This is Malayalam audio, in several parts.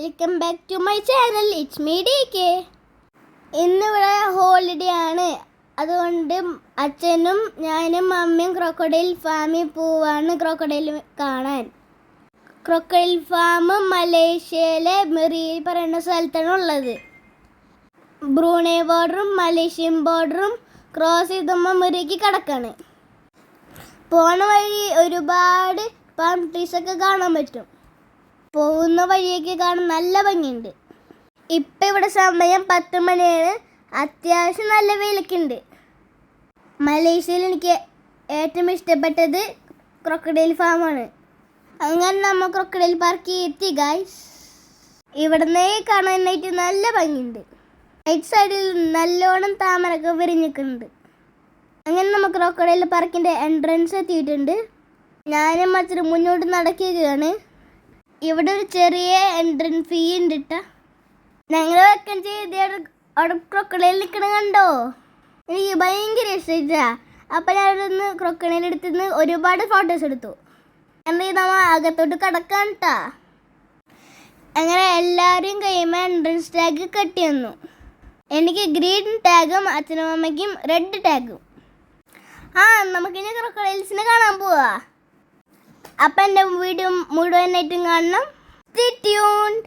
Welcome back to my channel. It's me DK. ഇന്നിവിടെ ഹോളിഡേ ആണ്. അതുകൊണ്ട് അച്ഛനും ഞാനും അമ്മയും ക്രോക്കഡൈൽ ഫാമിൽ പോവാണ് ക്രോക്കഡൈൽ കാണാൻ. ക്രോക്കഡൈൽ ഫാം മലേഷ്യയിലെ മെറി പറയുന്ന സ്ഥലത്താണ് ഉള്ളത്. ബ്രൂണൈ ബോർഡറും മലേഷ്യൻ ബോർഡറും ക്രോസ് ചെയ്തുമ്പോൾ മെറിക്ക് കിടക്കാണ്. പോണ വഴി ഒരുപാട് പാം ട്രീസൊക്കെ കാണാൻ പറ്റും. പോകുന്ന വഴിയൊക്കെ കാണാൻ നല്ല ഭംഗിയുണ്ട്. ഇപ്പം ഇവിടെ സമയം 10 മണിയാണ്. അത്യാവശ്യം നല്ല വെയിലൊക്കെ ഉണ്ട്. മലേഷ്യയിൽ എനിക്ക് ഏറ്റവും ഇഷ്ടപ്പെട്ടത് ക്രോക്കഡൈൽ ഫാമാണ്. അങ്ങനെ നമ്മൾ ക്രോക്കഡൈൽ പാർക്ക് എത്തി ഗൈസ്. ഇവിടുന്ന് കാണാനായിട്ട് നല്ല ഭംഗിയുണ്ട്. റൈറ്റ് സൈഡിൽ നല്ലോണം താമരൊക്കെ വിരിഞ്ഞിട്ടുണ്ട്. അങ്ങനെ നമ്മൾ ക്രോക്കഡൈൽ പാർക്കിൻ്റെ എൻട്രൻസ് എത്തിയിട്ടുണ്ട്. ഞാനും അച്ഛനും മുന്നോട്ട് നടക്കുകയാണ്. ഇവിടെ ഒരു ചെറിയ എൻട്രൻസ് ഫീ ഉണ്ട് കേട്ടോ. ഞങ്ങൾ വെക്കാൻ ചെയ്ത് അവിടെ ക്രോക്കഡൈൽ നിൽക്കണ കണ്ടോ? എനിക്ക് ഭയങ്കര ഇഷ്ടമായിട്ടാ. അപ്പം ഞാനൊന്ന് ക്രോക്കഡൈൽ എടുത്തുനിന്ന് ഒരുപാട് ഫോട്ടോസ് എടുത്തു. എന്നിട്ട് നമ്മൾ അകത്തോട്ട് കിടക്കാൻ കേട്ടാ. അങ്ങനെ എല്ലാവരും കഴിയുമ്പോൾ എൻട്രൻസ് ടാഗ് കെട്ടി വന്നു. എനിക്ക് ഗ്രീൻ ടാഗും അച്ഛനും അമ്മയ്ക്കും റെഡ് ടാഗും. നമുക്കിനി ക്രോക്കഡൈൽസിനെ കാണാൻ പോവാ. അപ്പം എൻ്റെ വീഡിയോ മുഴുവനായിട്ടും കാണണം. Stay tuned.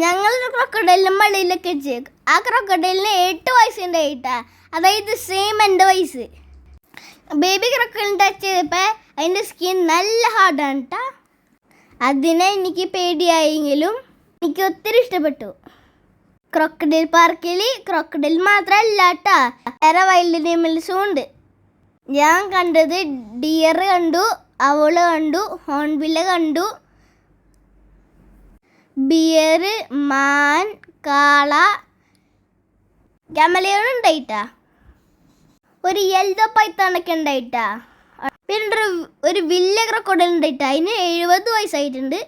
ഞങ്ങൾ ക്രോക്കഡൈലിനും മഴയിലൊക്കെ വെച്ച് ആ ക്രോക്കഡൈലിന് 8 വയസ്സുണ്ടായിട്ടാ. അതായത് സെയിം എൻ്റെ വയസ്സ്. ബേബി ക്രോക്കഡൈലിന് ടച്ച് ചെയ്തപ്പോൾ അതിൻ്റെ സ്കിൻ നല്ല ഹാർഡാണ് കേട്ടോ. അതിനെ എനിക്ക് പേടിയായെങ്കിലും എനിക്ക് ഒത്തിരി ഇഷ്ടപ്പെട്ടു. ക്രോക്കഡൈൽ പാർക്കിൽ ക്രോക്കഡൈൽ മാത്രമല്ല കേട്ടോ, വേറെ വൈൽഡ് അനിമൽസും ഉണ്ട്. ഞാൻ കണ്ടത് ഡിയർ കണ്ടു, അവള് കണ്ടു, ഹോൺബില്ല കണ്ടു, ബിയർ, മാൻ, കാള, ക്യാമലിയോൺ ഉണ്ടായിട്ടാ. ഒരു യെല്ലോ പൈത്താണൊക്കെ ഉണ്ടായിട്ടാ. പിന്നെ ഒരു വലിയ ക്രോക്കഡൈൽ ഉണ്ടായിട്ടാ. അതിന് 70 വയസ്സായിട്ടുണ്ട്.